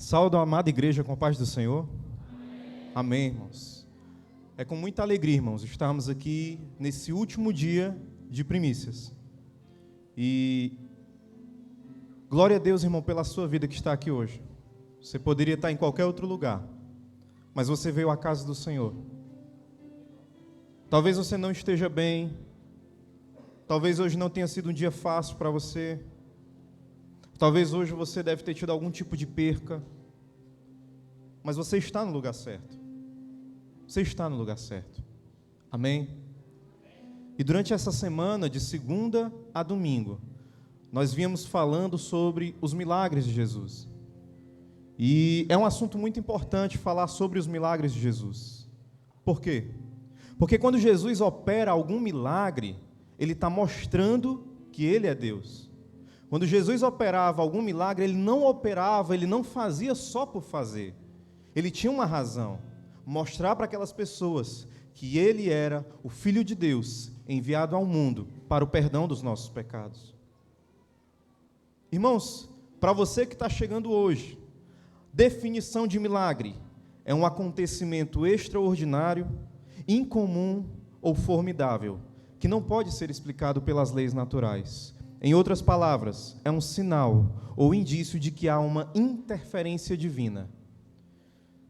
Saúde a amada igreja com a paz do Senhor. Amém, irmãos. É com muita alegria, irmãos, estarmos aqui nesse último dia de primícias. E glória a Deus, irmão, pela sua vida que está aqui hoje. Você poderia estar em qualquer outro lugar, mas você veio à casa do Senhor. Talvez você não esteja bem, talvez hoje não tenha sido um dia fácil para você. Talvez hoje você deve ter tido algum tipo de perca, mas você está no lugar certo. Você está no lugar certo. Amém? E durante essa semana, de segunda a domingo, nós viemos falando sobre os milagres de Jesus. E é um assunto muito importante falar sobre os milagres de Jesus. Por quê? Porque quando Jesus opera algum milagre, Ele está mostrando que Ele é Deus. Quando Jesus operava algum milagre, Ele não operava, Ele não fazia só por fazer. Ele tinha uma razão, mostrar para aquelas pessoas que Ele era o Filho de Deus, enviado ao mundo para o perdão dos nossos pecados. Irmãos, para você que está chegando hoje, definição de milagre é um acontecimento extraordinário, incomum ou formidável, que não pode ser explicado pelas leis naturais. Em outras palavras, é um sinal ou indício de que há uma interferência divina.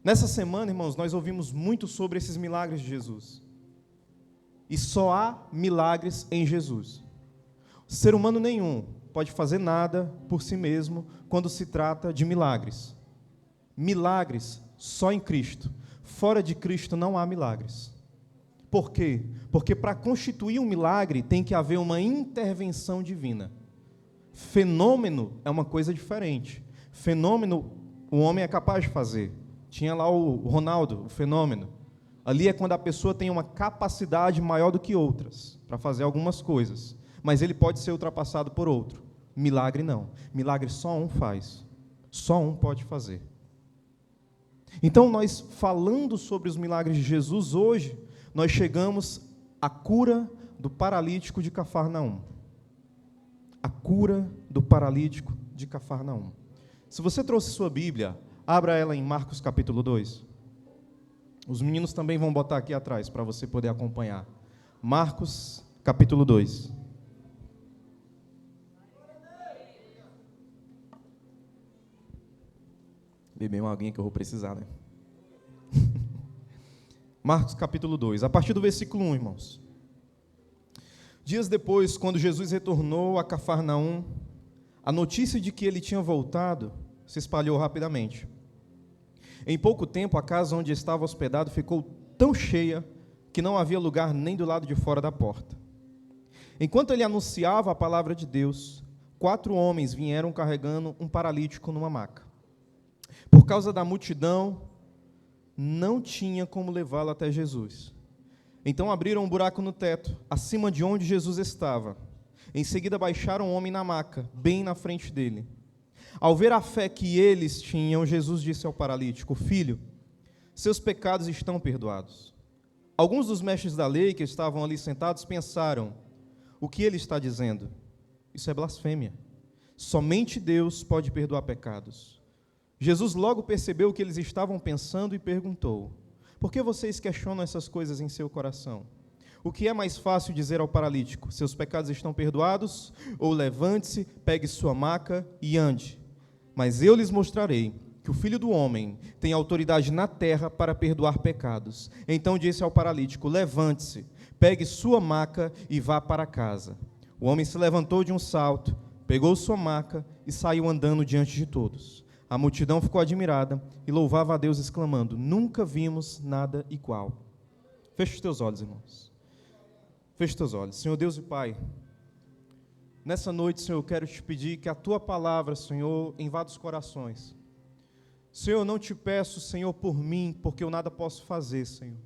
Nessa semana, irmãos, nós ouvimos muito sobre esses milagres de Jesus. E só há milagres em Jesus. Ser humano nenhum pode fazer nada por si mesmo quando se trata de milagres. Milagres só em Cristo. Fora de Cristo não há milagres. Por quê? Porque para constituir um milagre tem que haver uma intervenção divina. Fenômeno é uma coisa diferente. Fenômeno o homem é capaz de fazer. Tinha lá o Ronaldo, o fenômeno. Ali é quando a pessoa tem uma capacidade maior do que outras para fazer algumas coisas. Mas ele pode ser ultrapassado por outro. Milagre não. Milagre só um faz. Só um pode fazer. Então nós falando sobre os milagres de Jesus hoje, nós chegamos à cura do paralítico de Cafarnaum. A cura do paralítico de Cafarnaum. Se você trouxe sua Bíblia, abra ela em Marcos capítulo 2. Os meninos também vão botar aqui atrás para você poder acompanhar. Marcos capítulo 2. Beber uma aguinha que eu vou precisar, né? Marcos capítulo 2, a partir do versículo 1, irmãos. Dias depois, quando Jesus retornou a Cafarnaum, a notícia de que ele tinha voltado se espalhou rapidamente. Em pouco tempo, a casa onde estava hospedado ficou tão cheia que não havia lugar nem do lado de fora da porta. Enquanto ele anunciava a palavra de Deus, 4 homens vieram carregando um paralítico numa maca. Por causa da multidão, não tinha como levá-lo até Jesus. Então abriram um buraco no teto, acima de onde Jesus estava. Em seguida baixaram o homem na maca, bem na frente dele. Ao ver a fé que eles tinham, Jesus disse ao paralítico: Filho, seus pecados estão perdoados. Alguns dos mestres da lei que estavam ali sentados pensaram: o que ele está dizendo? Isso é blasfêmia. Somente Deus pode perdoar pecados. Jesus logo percebeu o que eles estavam pensando e perguntou: por que vocês questionam essas coisas em seu coração? O que é mais fácil dizer ao paralítico: seus pecados estão perdoados? Ou levante-se, pegue sua maca e ande. Mas eu lhes mostrarei que o Filho do Homem tem autoridade na terra para perdoar pecados. Então disse ao paralítico: levante-se, pegue sua maca e vá para casa. O homem se levantou de um salto, pegou sua maca e saiu andando diante de todos. A multidão ficou admirada e louvava a Deus, exclamando: nunca vimos nada igual. Feche os teus olhos, irmãos. Feche os teus olhos. Senhor Deus e Pai, nessa noite, Senhor, eu quero te pedir que a Tua palavra, Senhor, invada os corações. Senhor, eu não te peço, Senhor, por mim, porque eu nada posso fazer, Senhor.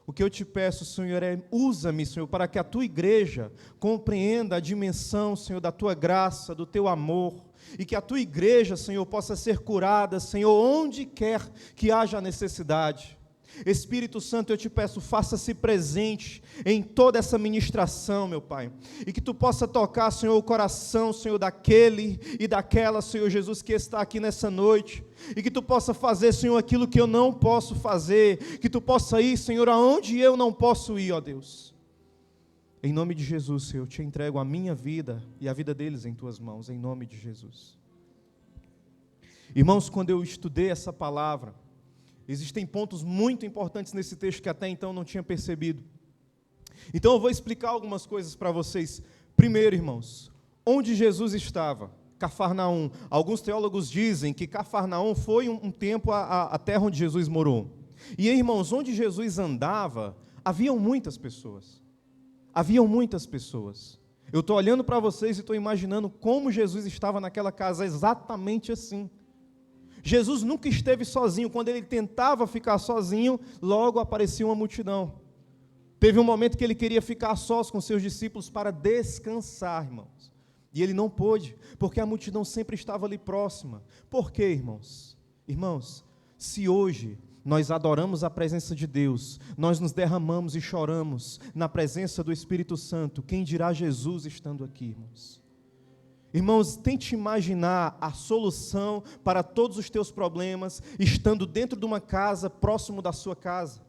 O que eu te peço, Senhor, é usa-me, Senhor, para que a Tua igreja compreenda a dimensão, Senhor, da Tua graça, do Teu amor, e que a Tua igreja, Senhor, possa ser curada, Senhor, onde quer que haja necessidade. Espírito Santo, eu te peço, faça-se presente em toda essa ministração, meu Pai, e que Tu possa tocar, Senhor, o coração, Senhor, daquele e daquela, Senhor Jesus, que está aqui nessa noite, e que Tu possa fazer, Senhor, aquilo que eu não posso fazer, que Tu possa ir, Senhor, aonde eu não posso ir, ó Deus. Em nome de Jesus, Senhor, eu te entrego a minha vida e a vida deles em Tuas mãos, em nome de Jesus. Irmãos, quando eu estudei essa palavra, existem pontos muito importantes nesse texto que até então eu não tinha percebido. Então eu vou explicar algumas coisas para vocês. Primeiro, irmãos, onde Jesus estava? Cafarnaum. Alguns teólogos dizem que Cafarnaum foi um tempo a terra onde Jesus morou. E, irmãos, onde Jesus andava, haviam muitas pessoas. Haviam muitas pessoas. Eu estou olhando para vocês e estou imaginando como Jesus estava naquela casa, exatamente assim. Jesus nunca esteve sozinho. Quando ele tentava ficar sozinho, logo aparecia uma multidão. Teve um momento que ele queria ficar sós com seus discípulos para descansar, irmãos. E ele não pôde, porque a multidão sempre estava ali próxima. Por quê, irmãos? Irmãos, se hoje nós adoramos a presença de Deus, nós nos derramamos e choramos na presença do Espírito Santo, quem dirá Jesus estando aqui, irmãos? Irmãos, tente imaginar a solução para todos os teus problemas, estando dentro de uma casa, próximo da sua casa.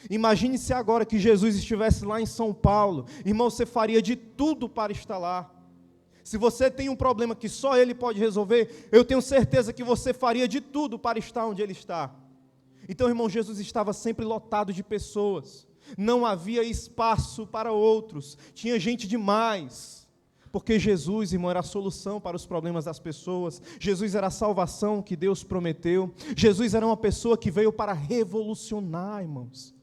Imagine-se agora que Jesus estivesse lá em São Paulo. Irmão, você faria de tudo para estar lá. Se você tem um problema que só Ele pode resolver, eu tenho certeza que você faria de tudo para estar onde Ele está. Então, irmão, Jesus estava sempre lotado de pessoas. Não havia espaço para outros. Tinha gente demais. Porque Jesus, irmão, era a solução para os problemas das pessoas. Jesus era a salvação que Deus prometeu. Jesus era uma pessoa que veio para revolucionar, irmãos.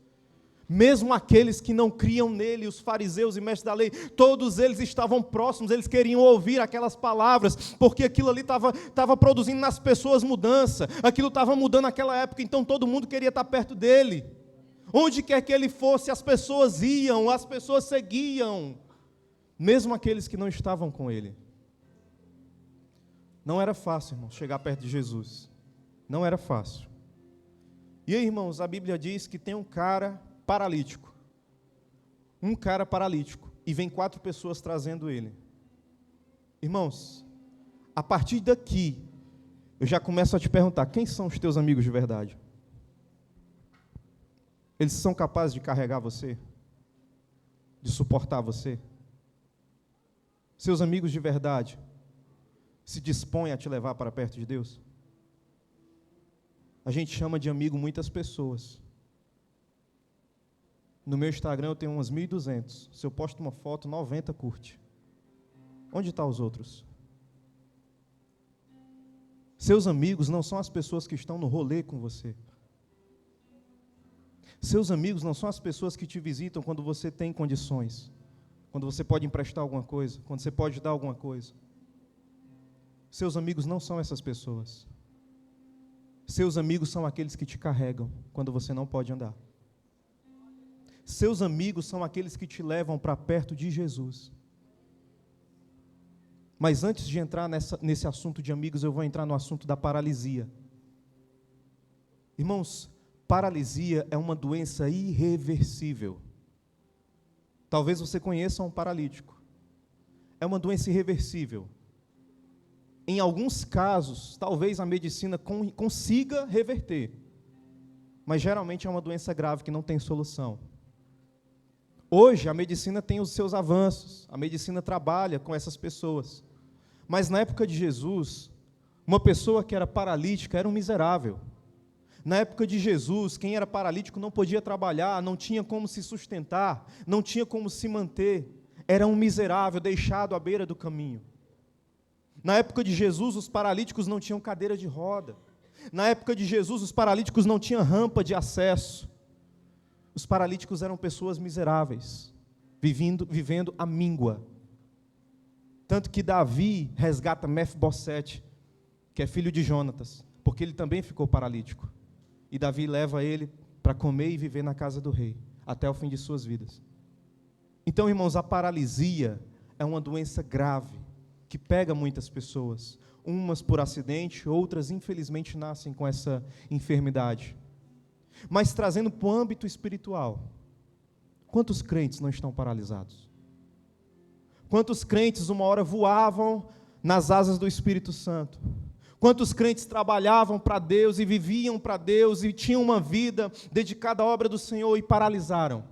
Mesmo aqueles que não criam nele, os fariseus e mestres da lei, todos eles estavam próximos, eles queriam ouvir aquelas palavras, porque aquilo ali estava produzindo nas pessoas mudança, aquilo estava mudando naquela época, então todo mundo queria estar perto dele. Onde quer que ele fosse, as pessoas iam, as pessoas seguiam, mesmo aqueles que não estavam com ele. Não era fácil, irmãos, chegar perto de Jesus, não era fácil. E aí, irmãos, a Bíblia diz que tem um cara paralítico, e vem 4 pessoas trazendo ele. Irmãos, a partir daqui, eu já começo a te perguntar, quem são os teus amigos de verdade? Eles são capazes de carregar você? De suportar você? Seus amigos de verdade se dispõem a te levar para perto de Deus? A gente chama de amigo muitas pessoas. No meu Instagram eu tenho umas 1.200. Se eu posto uma foto, 90 curte. Onde estão os outros? Seus amigos não são as pessoas que estão no rolê com você. Seus amigos não são as pessoas que te visitam quando você tem condições, quando você pode emprestar alguma coisa, quando você pode dar alguma coisa. Seus amigos não são essas pessoas. Seus amigos são aqueles que te carregam quando você não pode andar. Seus amigos são aqueles que te levam para perto de Jesus. Mas antes de entrar nesse assunto de amigos, eu vou entrar no assunto da paralisia. Irmãos, paralisia é uma doença irreversível. Talvez você conheça um paralítico. É uma doença irreversível. Em alguns casos, talvez a medicina consiga reverter. Mas geralmente é uma doença grave que não tem solução. Hoje, a medicina tem os seus avanços, a medicina trabalha com essas pessoas. Mas na época de Jesus, uma pessoa que era paralítica era um miserável. Na época de Jesus, quem era paralítico não podia trabalhar, não tinha como se sustentar, não tinha como se manter. Era um miserável deixado à beira do caminho. Na época de Jesus, os paralíticos não tinham cadeira de roda. Na época de Jesus, os paralíticos não tinham rampa de acesso. Os paralíticos eram pessoas miseráveis, vivendo à míngua. Tanto que Davi resgata Mefibosete, que é filho de Jonatas, porque ele também ficou paralítico. E Davi leva ele para comer e viver na casa do rei, até o fim de suas vidas. Então, irmãos, a paralisia é uma doença grave, que pega muitas pessoas. Umas por acidente, outras, infelizmente, nascem com essa enfermidade. Mas trazendo para o âmbito espiritual, quantos crentes não estão paralisados? Quantos crentes uma hora voavam nas asas do Espírito Santo? Quantos crentes trabalhavam para Deus e viviam para Deus e tinham uma vida dedicada à obra do Senhor e paralisaram?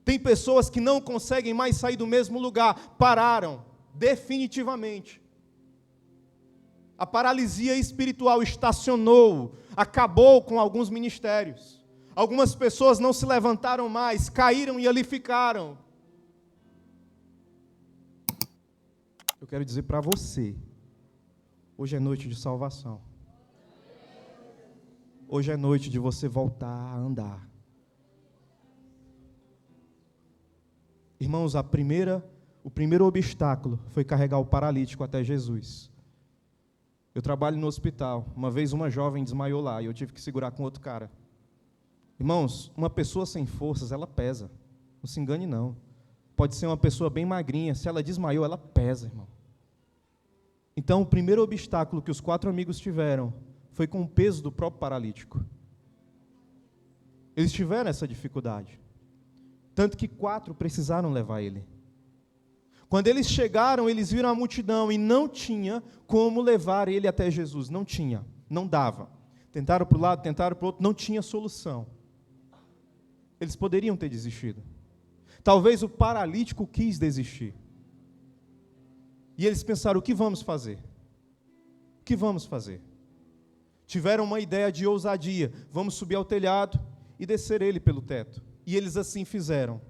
Tem pessoas que não conseguem mais sair do mesmo lugar, pararam definitivamente. A paralisia espiritual estacionou, acabou com alguns ministérios. Algumas pessoas não se levantaram mais, caíram e ali ficaram. Eu quero dizer para você, hoje é noite de salvação. Hoje é noite de você voltar a andar. Irmãos, o primeiro obstáculo foi carregar o paralítico até Jesus. Eu trabalho no hospital. Uma vez uma jovem desmaiou lá e eu tive que segurar com outro cara. Irmãos, uma pessoa sem forças, ela pesa. Não se engane, não. Pode ser uma pessoa bem magrinha. Se ela desmaiou, ela pesa, irmão. Então, o primeiro obstáculo que os 4 amigos tiveram foi com o peso do próprio paralítico. Eles tiveram essa dificuldade. Tanto que 4 precisaram levar ele. Quando eles chegaram, eles viram a multidão e não tinha como levar ele até Jesus. Não tinha, não dava. Tentaram para um lado, tentaram para o outro, não tinha solução. Eles poderiam ter desistido. Talvez o paralítico quis desistir. E eles pensaram, o que vamos fazer? O que vamos fazer? Tiveram uma ideia de ousadia. Vamos subir ao telhado e descer ele pelo teto. E eles assim fizeram.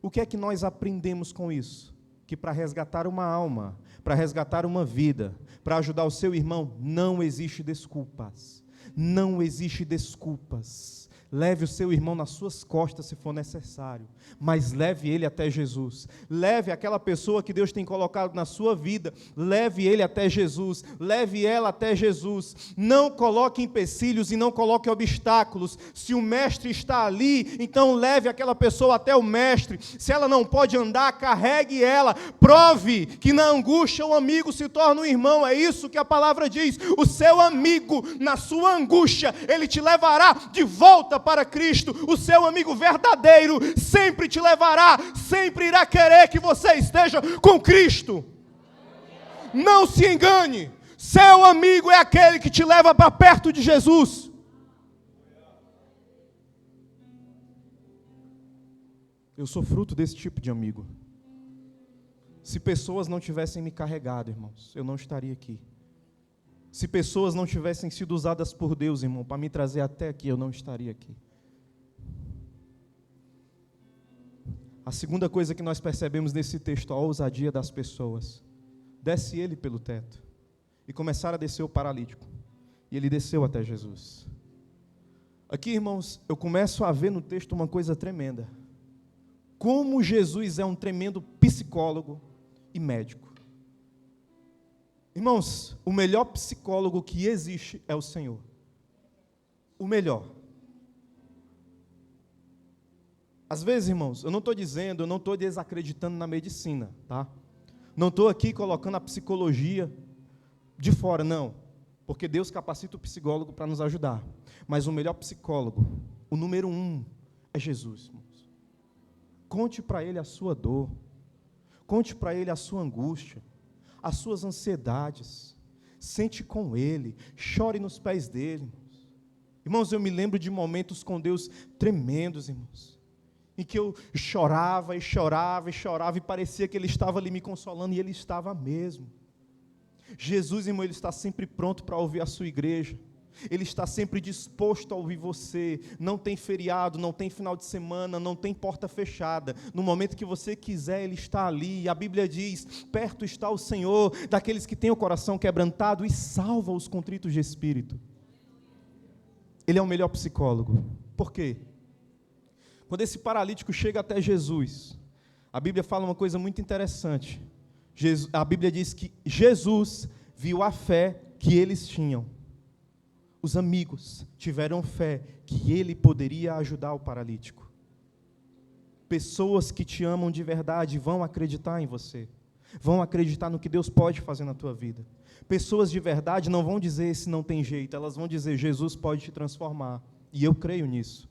O que é que nós aprendemos com isso? Que para resgatar uma alma, para resgatar uma vida, para ajudar o seu irmão, não existe desculpas. Não existe desculpas. Leve o seu irmão nas suas costas se for necessário, mas leve ele até Jesus. Leve aquela pessoa que Deus tem colocado na sua vida, leve ele até Jesus, leve ela até Jesus. Não coloque empecilhos e não coloque obstáculos. Se o mestre está ali, então leve aquela pessoa até o mestre. Se ela não pode andar, carregue ela. Prove que na angústia o amigo se torna um irmão. É isso que a palavra diz. O seu amigo, na sua angústia, ele te levará de volta para Cristo. O seu amigo verdadeiro sempre te levará, sempre irá querer que você esteja com Cristo. Não se engane, seu amigo é aquele que te leva para perto de Jesus. Eu sou fruto desse tipo de amigo. Se pessoas não tivessem me carregado, irmãos, eu não estaria aqui. Se pessoas não tivessem sido usadas por Deus, irmão, para me trazer até aqui, eu não estaria aqui. A segunda coisa que nós percebemos nesse texto, a ousadia das pessoas. Desce ele pelo teto. E começaram a descer o paralítico. E ele desceu até Jesus. Aqui, irmãos, eu começo a ver no texto uma coisa tremenda. Como Jesus é um tremendo psicólogo e médico. Irmãos, o melhor psicólogo que existe é o Senhor. O melhor. Às vezes, irmãos, eu não estou desacreditando na medicina, tá? Não estou aqui colocando a psicologia de fora, não. Porque Deus capacita o psicólogo para nos ajudar. Mas o melhor psicólogo, o número 1, é Jesus, irmãos. Conte para Ele a sua dor. Conte para Ele a sua angústia. As suas ansiedades, sente com Ele, chore nos pés dEle, irmãos. Irmãos, eu me lembro de momentos com Deus tremendos, irmãos, em que eu chorava e chorava e chorava e parecia que Ele estava ali me consolando, e Ele estava mesmo. Jesus, irmão, Ele está sempre pronto para ouvir a sua igreja. Ele está sempre disposto a ouvir você. Não tem feriado, não tem final de semana, não tem porta fechada. No momento que você quiser, Ele está ali. E a Bíblia diz, perto está o Senhor daqueles que têm o coração quebrantado e salva os contritos de espírito. Ele é o melhor psicólogo. Por quê? Quando esse paralítico chega até Jesus, a Bíblia fala uma coisa muito interessante. A Bíblia diz que Jesus viu a fé que eles tinham. Os amigos tiveram fé que ele poderia ajudar o paralítico. Pessoas que te amam de verdade vão acreditar em você. vão acreditar no que Deus pode fazer na tua vida. Pessoas de verdade não vão dizer esse não tem jeito, elas vão dizer Jesus pode te transformar, e eu creio nisso.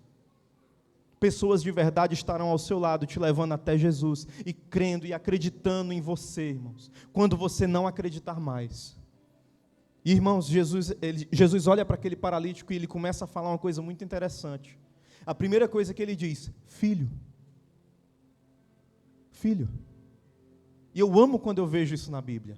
Pessoas de verdade estarão ao seu lado, te levando até Jesus, e crendo e acreditando em você, irmãos, quando você não acreditar mais. E, irmãos, Jesus olha para aquele paralítico e ele começa a falar uma coisa muito interessante. A primeira coisa que ele diz: filho. Filho. E eu amo quando eu vejo isso na Bíblia.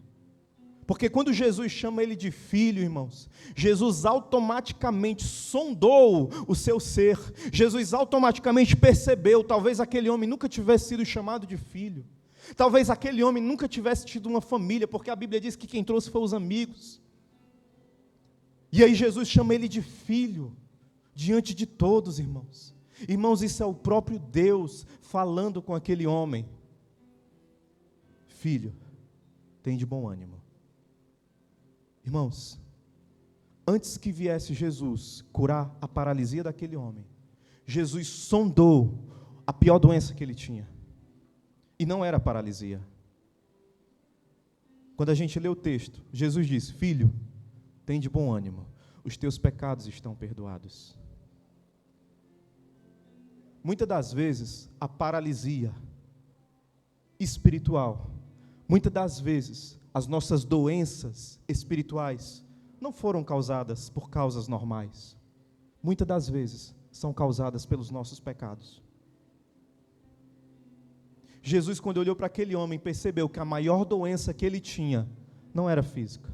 Porque quando Jesus chama ele de filho, irmãos, Jesus automaticamente sondou o seu ser. Jesus automaticamente percebeu, talvez aquele homem nunca tivesse sido chamado de filho. Talvez aquele homem nunca tivesse tido uma família, porque a Bíblia diz que quem trouxe foi os amigos. E aí Jesus chama ele de filho, diante de todos, irmãos. Irmãos, isso é o próprio Deus falando com aquele homem. Filho, tem de bom ânimo. Irmãos, antes que viesse Jesus curar a paralisia daquele homem, Jesus sondou a pior doença que ele tinha. E não era paralisia. Quando a gente lê o texto, Jesus diz: filho, tem de bom ânimo, os teus pecados estão perdoados. Muitas das vezes, a paralisia espiritual, muitas das vezes, as nossas doenças espirituais não foram causadas por causas normais. Muitas das vezes, são causadas pelos nossos pecados. Jesus, quando olhou para aquele homem, percebeu que a maior doença que ele tinha não era física.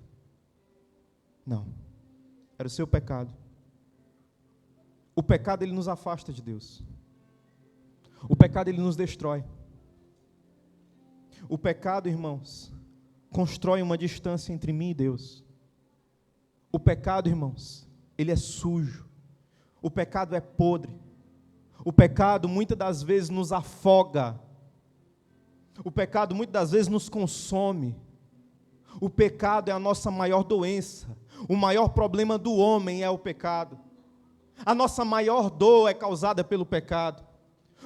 Não, era o seu pecado. O pecado, ele nos afasta de Deus. O pecado, ele nos destrói. O pecado, irmãos, constrói uma distância entre mim e Deus. O pecado, irmãos, ele é sujo. O pecado é podre. O pecado, muitas das vezes, nos afoga. O pecado, muitas das vezes, nos consome. O pecado é a nossa maior doença. O maior problema do homem é o pecado. A nossa maior dor é causada pelo pecado.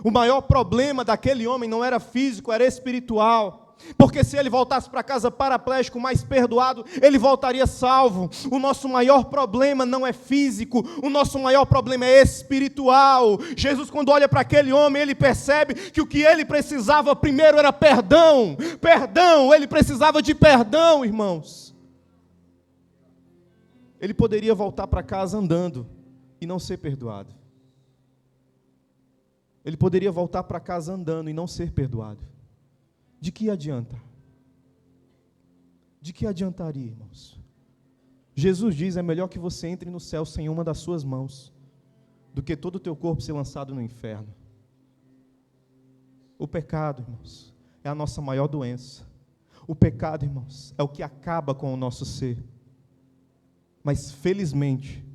O maior problema daquele homem não era físico, era espiritual. Porque se ele voltasse para casa paraplégico, mais perdoado, ele voltaria salvo. O nosso maior problema não é físico, o nosso maior problema é espiritual. Jesus, quando olha para aquele homem, ele percebe que o que ele precisava primeiro era perdão. Perdão, ele precisava de perdão, irmãos. Ele poderia voltar para casa andando e não ser perdoado. Ele poderia voltar para casa andando e não ser perdoado. De que adianta? De que adiantaria, irmãos? Jesus diz: é melhor que você entre no céu sem uma das suas mãos, do que todo o teu corpo ser lançado no inferno. O pecado, irmãos, é a nossa maior doença. O pecado, irmãos, é o que acaba com o nosso ser. Mas felizmente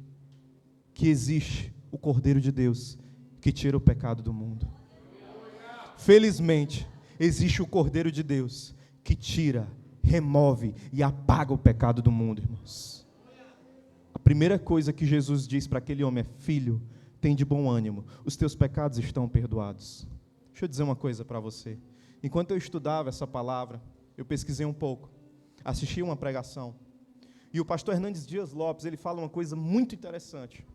que existe o Cordeiro de Deus que tira o pecado do mundo. Felizmente existe o Cordeiro de Deus que tira, remove e apaga o pecado do mundo, irmãos. A primeira coisa que Jesus diz para aquele homem é: filho, tem de bom ânimo, os teus pecados estão perdoados. Deixa eu dizer uma coisa para você. Enquanto eu estudava essa palavra, eu pesquisei um pouco, assisti uma pregação, e o pastor Hernandes Dias Lopes, ele fala uma coisa muito interessante.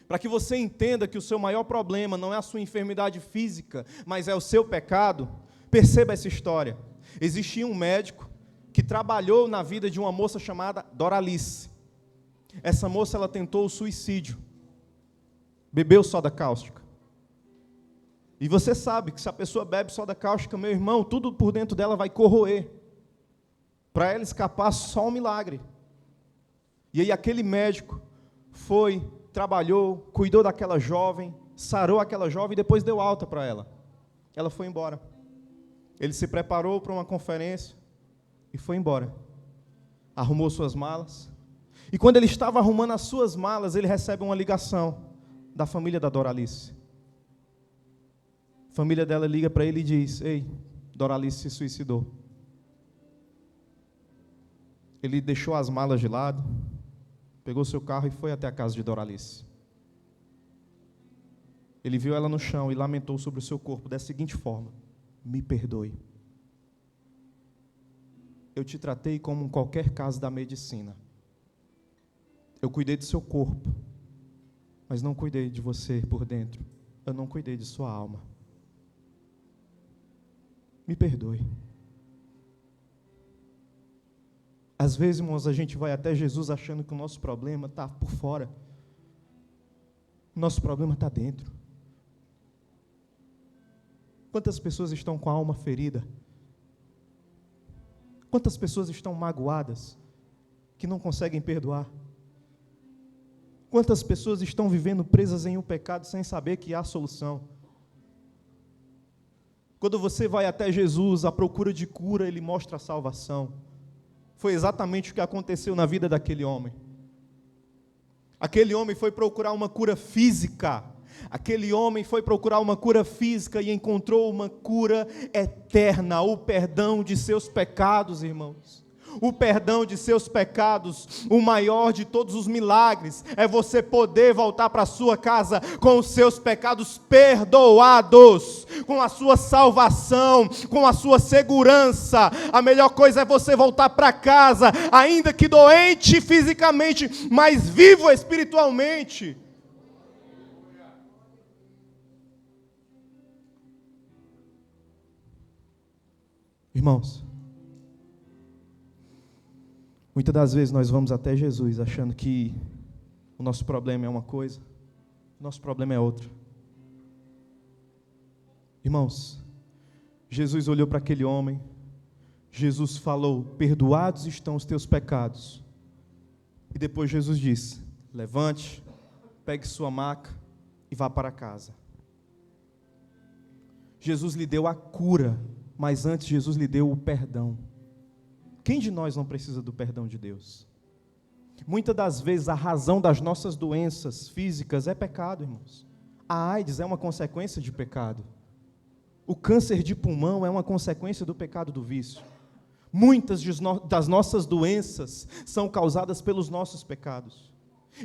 Para que você entenda que o seu maior problema não é a sua enfermidade física, mas é o seu pecado, perceba essa história. Existia um médico que trabalhou na vida de uma moça chamada Doralice. Essa moça, ela tentou o suicídio, bebeu soda cáustica. E você sabe que se a pessoa bebe soda cáustica, meu irmão, tudo por dentro dela vai corroer. Para ela escapar, só um milagre. E aí aquele médico foi, trabalhou, cuidou daquela jovem, sarou aquela jovem e depois deu alta para ela. Ela foi embora. Ele se preparou para uma conferência e foi embora. Arrumou suas malas. E quando ele estava arrumando as suas malas, ele recebe uma ligação da família da Doralice. A família dela liga para ele e diz: ei, Doralice se suicidou. Ele deixou as malas de lado, pegou seu carro e foi até a casa de Doralice. Ele viu ela no chão e lamentou sobre o seu corpo da seguinte forma: me perdoe. eu te tratei como qualquer caso da medicina. Eu cuidei do seu corpo, mas não cuidei de você por dentro. Eu não cuidei de sua alma. Me perdoe. Às vezes, irmãos, a gente vai até Jesus achando que o nosso problema está por fora. O nosso problema está dentro. Quantas pessoas estão com a alma ferida? Quantas pessoas estão magoadas, que não conseguem perdoar? Quantas pessoas estão vivendo presas em um pecado sem saber que há solução? Quando você vai até Jesus à procura de cura, Ele mostra a salvação. Foi exatamente o que aconteceu na vida daquele homem. Aquele homem foi procurar uma cura física. Aquele homem foi procurar uma cura física e encontrou uma cura eterna, o perdão de seus pecados, irmãos. O perdão de seus pecados, o maior de todos os milagres, é você poder voltar para a sua casa com os seus pecados perdoados, com a sua salvação, com a sua segurança. A melhor coisa é você voltar para casa, ainda que doente fisicamente, mas vivo espiritualmente. Irmãos, muitas das vezes nós vamos até Jesus achando que o nosso problema é uma coisa, o nosso problema é outra. Irmãos, Jesus olhou para aquele homem, Jesus falou: perdoados estão os teus pecados. E depois Jesus disse: levante, pegue sua maca e vá para casa. Jesus lhe deu a cura, mas antes Jesus lhe deu o perdão. Quem de nós não precisa do perdão de Deus? Muitas das vezes a razão das nossas doenças físicas é pecado, irmãos. A AIDS é uma consequência de pecado. O câncer de pulmão é uma consequência do pecado do vício. Muitas das nossas doenças são causadas pelos nossos pecados.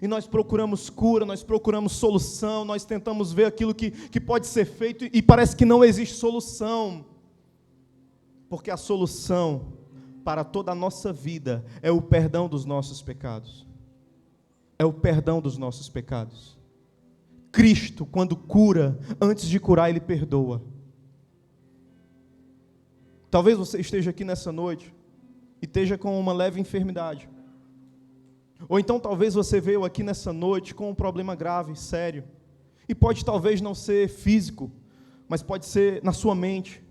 E nós procuramos cura, nós procuramos solução, nós tentamos ver aquilo que pode ser feito e parece que não existe solução. Porque a solução para toda a nossa vida é o perdão dos nossos pecados. É o perdão dos nossos pecados. Cristo, quando cura, antes de curar, Ele perdoa. Talvez você esteja aqui nessa noite e esteja com uma leve enfermidade. Ou então talvez você veio aqui nessa noite com um problema grave, sério. E pode talvez não ser físico, mas pode ser na sua mente.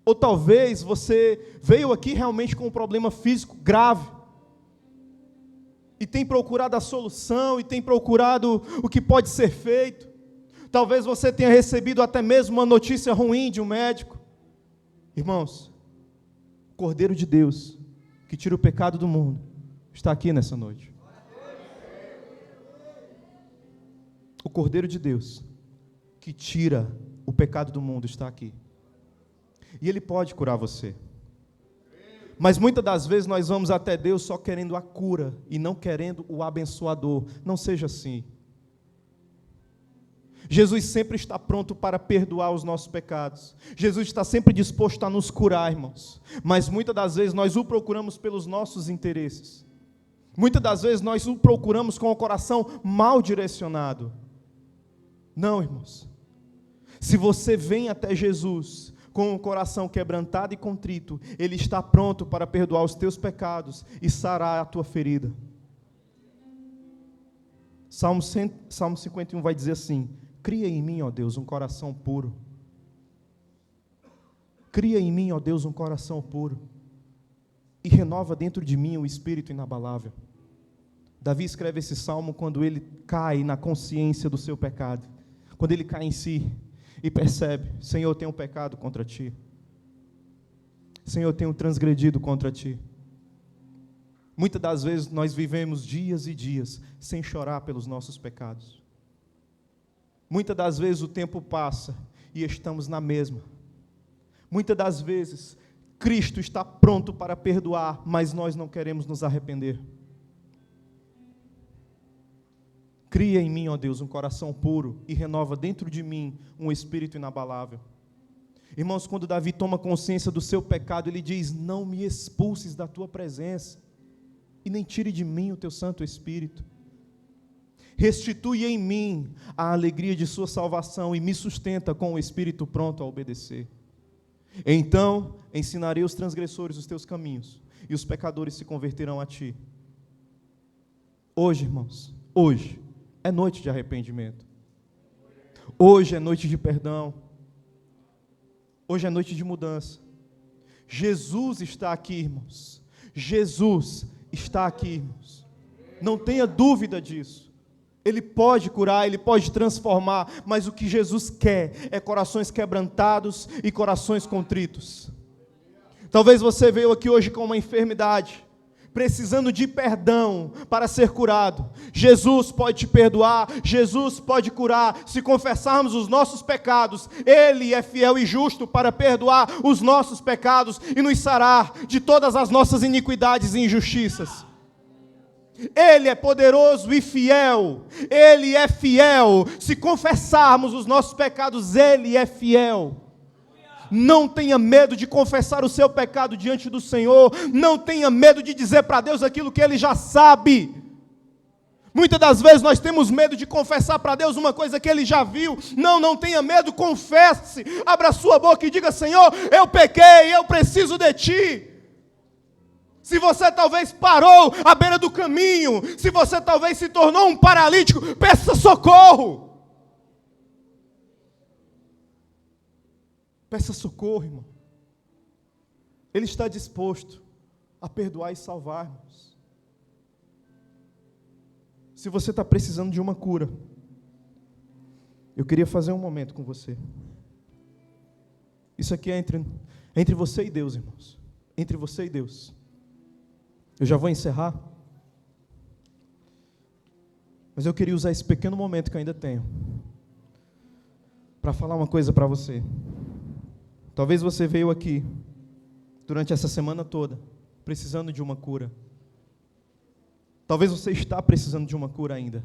Ou talvez você veio aqui realmente com um problema físico grave. E tem procurado a solução, e tem procurado o que pode ser feito. Talvez você tenha recebido até mesmo uma notícia ruim de um médico. Irmãos, o Cordeiro de Deus, que tira o pecado do mundo, está aqui nessa noite. O Cordeiro de Deus, que tira o pecado do mundo, está aqui. E Ele pode curar você. Mas muitas das vezes nós vamos até Deus só querendo a cura e não querendo o abençoador. Não seja assim. Jesus sempre está pronto para perdoar os nossos pecados. Jesus está sempre disposto a nos curar, irmãos. Mas muitas das vezes nós o procuramos pelos nossos interesses. Muitas das vezes nós o procuramos com o coração mal direcionado. Não, irmãos. Se você vem até Jesus com o coração quebrantado e contrito, Ele está pronto para perdoar os teus pecados e sarar a tua ferida. Salmo 51 vai dizer assim: cria em mim, ó Deus, um coração puro. Cria em mim, ó Deus, um coração puro. E renova dentro de mim o espírito inabalável. Davi escreve esse salmo quando ele cai na consciência do seu pecado. Quando ele cai em si e percebe: Senhor, eu tenho pecado contra Ti. Senhor, eu tenho transgredido contra Ti. Muitas das vezes nós vivemos dias e dias sem chorar pelos nossos pecados. Muitas das vezes o tempo passa e estamos na mesma. Muitas das vezes Cristo está pronto para perdoar, mas nós não queremos nos arrepender. Cria em mim, ó Deus, um coração puro e renova dentro de mim um espírito inabalável. Irmãos, quando Davi toma consciência do seu pecado, ele diz: não me expulses da tua presença, e nem tire de mim o teu Santo Espírito. Restitui em mim a alegria de sua salvação e me sustenta com o espírito pronto a obedecer. Então ensinarei os transgressores os teus caminhos, e os pecadores se converterão a ti. Hoje, irmãos, hoje é noite de arrependimento. Hoje é noite de perdão. Hoje é noite de mudança. Jesus está aqui, irmãos. Jesus está aqui, irmãos. Não tenha dúvida disso. Ele pode curar, Ele pode transformar, mas o que Jesus quer é corações quebrantados e corações contritos. Talvez você veio aqui hoje com uma enfermidade, precisando de perdão para ser curado. Jesus pode te perdoar, Jesus pode curar. Se confessarmos os nossos pecados, Ele é fiel e justo para perdoar os nossos pecados e nos sarar de todas as nossas iniquidades e injustiças. Ele é poderoso e fiel. Ele é fiel. Se confessarmos os nossos pecados, Ele é fiel. Não tenha medo de confessar o seu pecado diante do Senhor. Não tenha medo de dizer para Deus aquilo que Ele já sabe. Muitas das vezes nós temos medo de confessar para Deus uma coisa que Ele já viu. Não tenha medo, confesse. Abra sua boca e diga: Senhor, eu pequei, eu preciso de Ti. Se você talvez parou à beira do caminho, se você talvez se tornou um paralítico, peça socorro. Peça socorro, irmão. Ele está disposto a perdoar e salvar, irmãos. Se você está precisando de uma cura, eu queria fazer um momento com você. Isso aqui é entre você e Deus, irmãos. Entre você e Deus. Eu já vou encerrar, mas eu queria usar esse pequeno momento que eu ainda tenho para falar uma coisa para você. Talvez você veio aqui durante essa semana toda precisando de uma cura. Talvez você está precisando de uma cura ainda.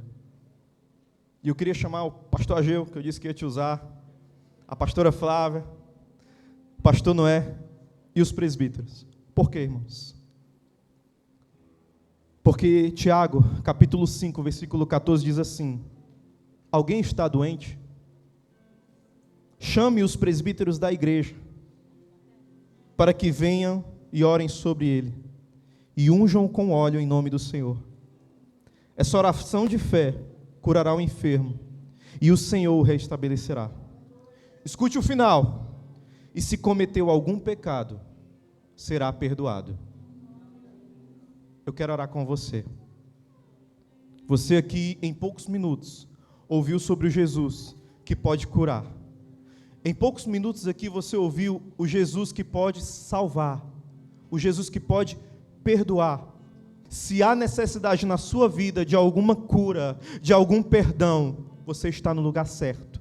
E eu queria chamar o pastor Ageu, que eu disse que ia te usar, a pastora Flávia, o pastor Noé e os presbíteros. Por quê, irmãos? Porque Tiago, capítulo 5, versículo 14, diz assim: alguém está doente? Chame os presbíteros da igreja, para que venham e orem sobre ele, e unjam com óleo em nome do Senhor. Essa oração de fé curará o enfermo, e o Senhor o restabelecerá. Escute o final: e se cometeu algum pecado, será perdoado. Eu quero orar com você. Você aqui, em poucos minutos, ouviu sobre o Jesus que pode curar. Em poucos minutos aqui você ouviu o Jesus que pode salvar, o Jesus que pode perdoar. Se há necessidade na sua vida de alguma cura, de algum perdão, você está no lugar certo.